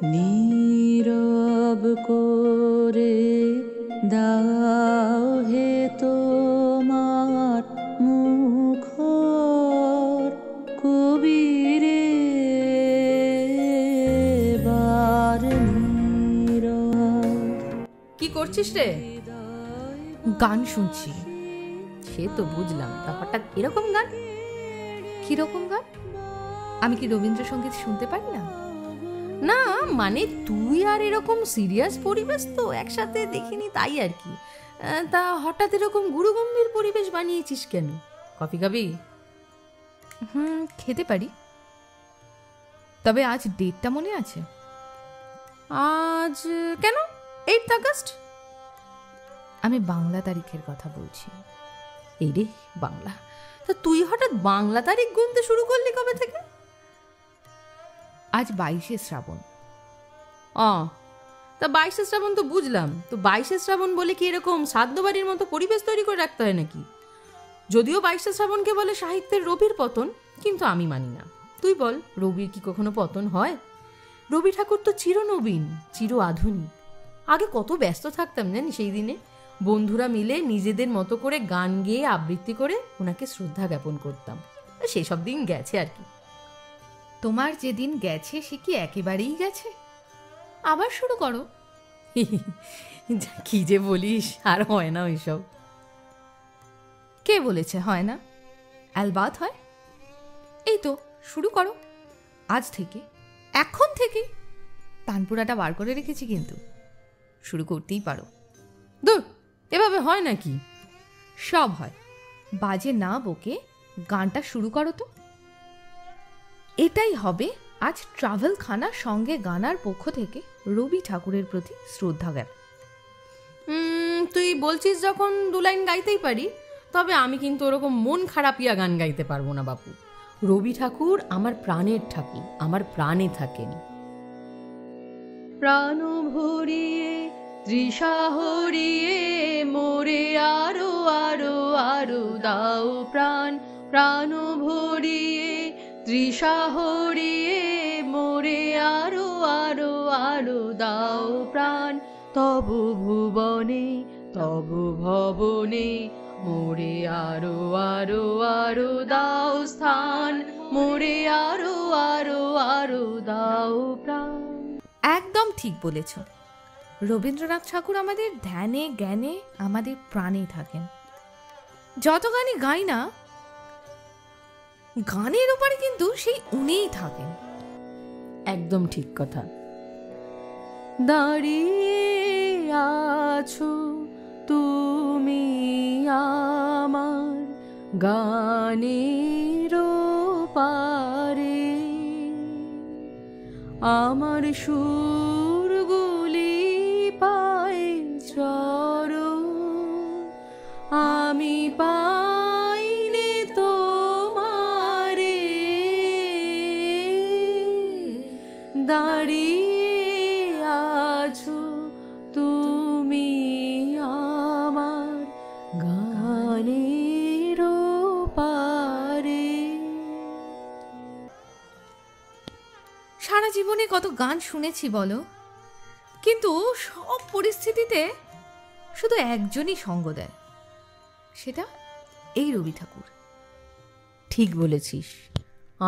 নীরব করে দাও হে তোমার মুখর কবিরে বার নীরব। কি করছিস রে? গান শুনছি। সে তো বুঝলাম, তা হঠাৎ এরকম গান? কিরকম গান? আমি কি রবীন্দ্রসঙ্গীত শুনতে পারি না? না মানে তুই আর এরকম সিরিয়াস পরিবেশ তো একসাথে দেখিনি, তাই আর কি। তা হঠাৎ এরকম গুরুগম্ভীর পরিবেশ বানিয়েছিস কেন? কফি খাবি? খেতে পারি, তবে আজ ডেটটা মনে আছে? আজ কেন? 8 আগস্ট? আমি বাংলা তারিখের কথা বলছি। এই রে বাংলা! তা তুই হঠাৎ বাংলা তারিখ গুনতে শুরু করলি কবে থেকে? আজ 22শে শ্রাবণ। তা 22শে শ্রাবণ তো বুঝলাম, তো 22শে শ্রাবণ বলে কি এরকম শ্রাদ্ধ বাড়ির মতো পরিবেশ তৈরি করে রাখতে হয় নাকি? যদিও 22শে শ্রাবণকে বলে সাহিত্যের রবির পতন, কিন্তু আমি মানি না। তুই বল, রবির কি কখনো পতন হয়? রবি ঠাকুর তো চিরনবীন, চির আধুনিক। আগে কত ব্যস্ত থাকতাম জানি সেই দিনে, বন্ধুরা মিলে নিজেদের মতো করে গান গেয়ে আবৃত্তি করে ওনাকে শ্রদ্ধা জ্ঞাপন করতাম। সেসব দিন গেছে আর কি। তোমার যেদিন গেছে সে কি একেবারেই গেছে? আবার শুরু করো। কি যে বলিস, আর হয় না ওইসব। কে বলেছে হয় না? অ্যালবাত হয়। এই তো শুরু করো, আজ থেকে, এখন থেকে। তানপুরাটা বার করে রেখেছি, কিন্তু শুরু করতেই পারো। দূর, এভাবে হয় নাকি? সব হয়। বাজে না বকে গানটা শুরু করো তো। এটাই হবে আজ ট্রাভেল খানা সঙ্গে গানার পক্ষ থেকে রবি ঠাকুরের প্রতি শ্রদ্ধা জ্ঞাপন। তুই বলছিস যখন 2 লাইন গাইতেই পারি, তবে আমি কিন্তু ওরকম মন খারাপিয়া গান গাইতে পারবো না বাপু। রবি ঠাকুর আমার প্রাণের ঠাকুর, আমার প্রাণে থাকেন। প্রাণ ভরিয়ে তৃষা হরিয়ে মোরে আরো আরো আরো দাও প্রাণ। প্রাণ ভরিয়ে তৃষা হরিয়ে মোরে আরো আরো আরো দাও প্রাণ। তবু ভুবনে তবু ভবনে মোরে আরো আরো আরো দাও স্থান। মোরে আরো আরো আরো দাও প্রাণ। একদম ঠিক বলেছ। রবীন্দ্রনাথ ঠাকুর আমাদের ধ্যানে জ্ঞানে আমাদের প্রাণে থাকেন। যত গানই গাই না, গানের উপরে কিন্তু সেই উনিই থাকেন। একদম ঠিক কথা। দাঁড়িয়ে আছো তুমি আমার গানের পারে, আমার সুরগুলি পায় চরণ, আমি পাইনে তোমারে। দাঁড়িয়ে আছো তুমি আমার গানের পারে। সারা জীবনে কত গান শুনেছি বলো, কিন্তু সব পরিস্থিতিতে শুধু একজনই সঙ্গ দেয়, সেটা এই রবি ঠাকুর। ঠিক বলেছিস।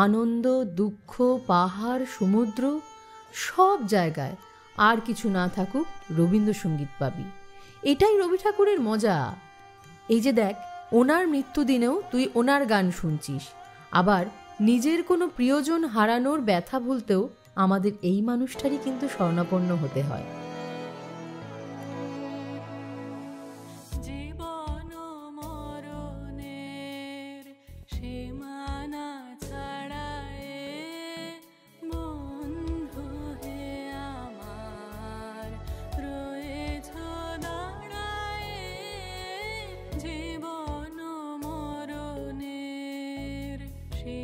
আনন্দ, দুঃখ, পাহাড়, সমুদ্র, সব জায়গায় আর কিছু না থাকুক রবীন্দ্রসঙ্গীত পাবি। এটাই রবি ঠাকুরের মজা। এই যে দেখ, ওনার মৃত্যুদিনেও তুই ওনার গান শুনছিস, আবার নিজের কোনো প্রিয়জন হারানোর ব্যথা ভুলতেও আমাদের এই মানুষটারই কিন্তু শরণাপন্ন হতে হয়।